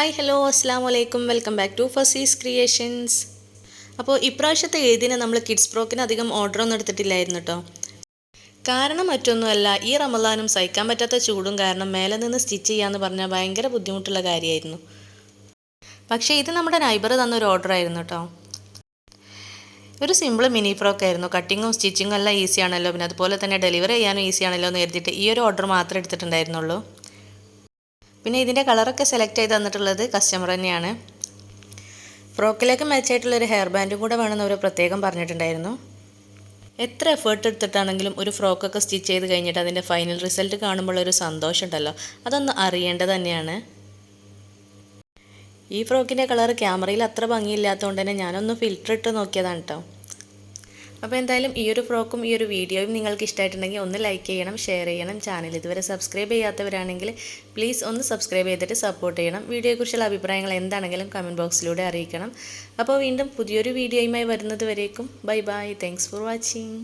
Hi hello അസ്സാം വലൈക്കും welcome back to ഫസീസ് ക്രിയേഷൻസ്. അപ്പോൾ ഇപ്രാവശ്യത്തെ എഴുതിന് നമ്മൾ കിഡ്സ് ഫ്രോക്കിന് അധികം ഓർഡറൊന്നും എടുത്തിട്ടില്ലായിരുന്നു കേട്ടോ. കാരണം മറ്റൊന്നുമല്ല, ഈ റമദാനും സഹിക്കാൻ പറ്റാത്ത ചൂടും കാരണം മേലെ നിന്ന് സ്റ്റിച്ച് ചെയ്യാന്ന് പറഞ്ഞാൽ ഭയങ്കര ബുദ്ധിമുട്ടുള്ള കാര്യമായിരുന്നു. പക്ഷേ ഇത് നമ്മുടെ നൈബർ തന്നൊരു ഓർഡർ ആയിരുന്നു കേട്ടോ. ഒരു സിമ്പിൾ മിനി ഫ്രോക്ക് ആയിരുന്നു. കട്ടിങ്ങും സ്റ്റിച്ചിങ്ങും എല്ലാം ഈസി ആണല്ലോ, പിന്നെ അതുപോലെ തന്നെ ഡെലിവറി ചെയ്യാനും ഈസി ആണല്ലോ എന്ന് കരുതിയിട്ട് ഈ ഒരു ഓർഡർ മാത്രമേ എടുത്തിട്ടുണ്ടായിരുന്നുള്ളൂ. പിന്നെ ഇതിൻ്റെ കളറൊക്കെ സെലക്ട് ചെയ്ത് തന്നിട്ടുള്ളത് കസ്റ്റമർ തന്നെയാണ്. ഫ്രോക്കിലേക്ക് മാച്ചായിട്ടുള്ളൊരു ഹെയർ ബാൻഡും കൂടെ വേണമെന്ന് അവർ പ്രത്യേകം പറഞ്ഞിട്ടുണ്ടായിരുന്നു. എത്ര എഫേർട്ട് എടുത്തിട്ടാണെങ്കിലും ഒരു ഫ്രോക്കൊക്കെ സ്റ്റിച്ച് ചെയ്ത് കഴിഞ്ഞിട്ട് അതിൻ്റെ ഫൈനൽ റിസൾട്ട് കാണുമ്പോഴൊരു സന്തോഷം ഉണ്ടല്ലോ, അതൊന്ന് അറിയേണ്ടത് തന്നെയാണ്. ഈ ഫ്രോക്കിൻ്റെ കളർ ക്യാമറയിൽ അത്ര ഭംഗിയില്ലാത്തതുകൊണ്ട് തന്നെ ഞാനൊന്ന് ഫിൽറ്റർ ഇട്ട് നോക്കിയതാണ് കേട്ടോ. അപ്പോൾ എന്തായാലും ഈ ഒരു ഫ്രോക്കും ഈ ഒരു വീഡിയോയും നിങ്ങൾക്ക് ഇഷ്ടമായിട്ടുണ്ടെങ്കിൽ ഒന്ന് ലൈക്ക് ചെയ്യണം, ഷെയർ ചെയ്യണം. ചാനൽ ഇതുവരെ സബ്സ്ക്രൈബ് ചെയ്യാത്തവരാണെങ്കിൽ പ്ലീസ് ഒന്ന് സബ്സ്ക്രൈബ് ചെയ്തിട്ട് സപ്പോർട്ട് ചെയ്യണം. വീഡിയോയെക്കുറിച്ചുള്ള അഭിപ്രായങ്ങൾ എന്താണെങ്കിലും കമൻറ്റ് ബോക്സിലൂടെ അറിയിക്കണം. അപ്പോൾ വീണ്ടും പുതിയൊരു വീഡിയോയുമായി വരുന്നത് വരേക്കും bye bye. Thanks for watching.